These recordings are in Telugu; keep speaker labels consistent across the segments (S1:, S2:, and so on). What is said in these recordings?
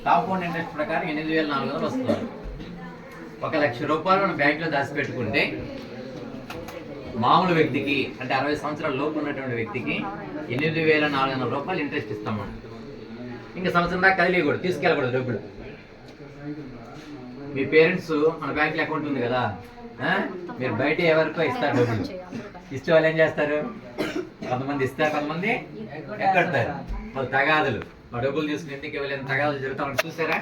S1: కాంపౌండ్ ఇంట్రెస్ట్ ప్రకారం 8,400 వస్తుంది. 1,00,000 రూపాయలు మనం బ్యాంకులో దాచిపెట్టుకుంటే మామూలు వ్యక్తికి అంటే 60 సంవత్సరాల లోపు ఉన్నటువంటి వ్యక్తికి 8,400 రూపాయలు ఇంట్రెస్ట్ ఇస్తాం మనం. ఇంకా సంవత్సరం దాకా కదిలేయకూడదు, తీసుకెళ్ళకూడదు డబ్బులు. మీ పేరెంట్స్ మన బ్యాంకులో అకౌంట్ ఉంది కదా, మీరు బయట ఎవరికో ఇస్తారు డబ్బులు. ఇస్తే వాళ్ళు ఏం చేస్తారు, కొంతమంది ఇస్తారు, కొంతమంది ఎక్కడతారు. వాళ్ళు తగాదులు, మా డబ్బులు తీసుకుని ఎందుకు ఇవ్వలేదు తగాదులు జరుగుతామని చూసారా?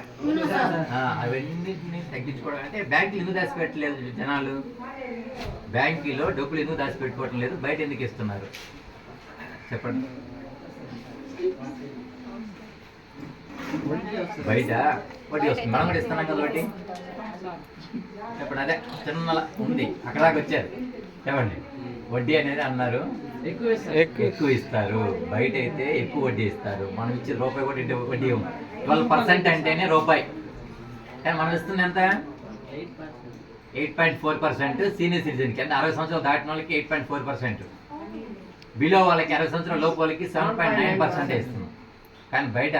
S1: అవన్నింటినీ తగ్గించుకోవడం అంటే బ్యాంకులు ఎందుకు దాచిపెట్టలేదు జనాలు, బ్యాంకులో డబ్బులు ఎందుకు దాచిపెట్టుకోవటం లేదు, బయట ఎందుకు ఇస్తున్నారు చెప్పండి. బయట వడ్డీ వస్తుంది, మనం కూడా ఇస్తున్నాం కదా వడ్డీ. చెప్పండి, అదే చిన్న ఉంది అక్కడ దాకా వచ్చారు చెప్పండి. వడ్డీ అనేది అన్నారు ఎక్కువ ఇస్తారు, బయట అయితే ఎక్కువ వడ్డీ ఇస్తారు. మనం ఇచ్చే రూపాయి కూడా వడ్డీ 12% అంటేనే రూపాయి, కానీ మనం ఇస్తుంది ఎంత 8.4%. సీనియర్ సిటిజన్కి అంటే 60 సంవత్సరాలు దాటిన వాళ్ళకి 8.4%, బిలో వాళ్ళకి 60 సంవత్సరాల లోపు వాళ్ళకి 7.9% ఇస్తున్నాం. కానీ బయట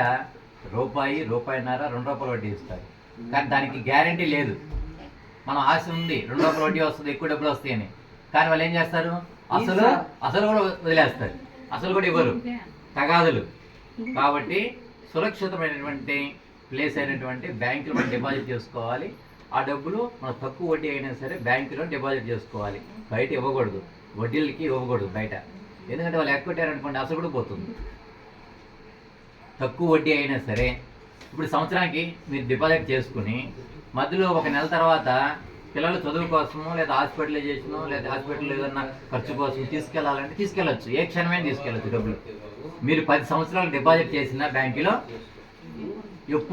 S1: రూపాయి, రూపాయిన్నర, 2 రూపాయలు వడ్డీ ఇస్తారు. కానీ దానికి గ్యారంటీ లేదు. మనం ఆశ ఉంది 2 రూపాయలు వడ్డీ వస్తుంది, ఎక్కువ డబ్బులు వస్తాయని. కానీ వాళ్ళు ఏం చేస్తారు, అసలు కూడా వదిలేస్తారు, అసలు కూడా ఇవ్వరు, తగాదులు. కాబట్టి సురక్షితమైనటువంటి ప్లేస్ అయినటువంటి బ్యాంకులో మనం డిపాజిట్ చేసుకోవాలి. ఆ డబ్బులు మనం తక్కువ వడ్డీ అయినా సరే బ్యాంకులో డిపాజిట్ చేసుకోవాలి, బయట ఇవ్వకూడదు, వడ్డీలకి ఇవ్వకూడదు బయట. ఎందుకంటే వాళ్ళు ఎక్కువట్టారనుకోండి అసలు కూడా పోతుంది. తక్కువ వడ్డీ అయినా సరే ఇప్పుడు సంవత్సరానికి మీరు డిపాజిట్ చేసుకుని మధ్యలో 1 నెల తర్వాత పిల్లలు చదువు కోసమో లేదా హాస్పిటలైజేషనో లేదా హాస్పిటల్ ఏదన్నా ఖర్చు కోసం తీసుకెళ్లాలంటే తీసుకెళ్ళచ్చు, ఏ క్షణమైనా తీసుకెళ్ళచ్చు డబ్బులు. మీరు 10 సంవత్సరాలు డిపాజిట్ చేసిన బ్యాంకులో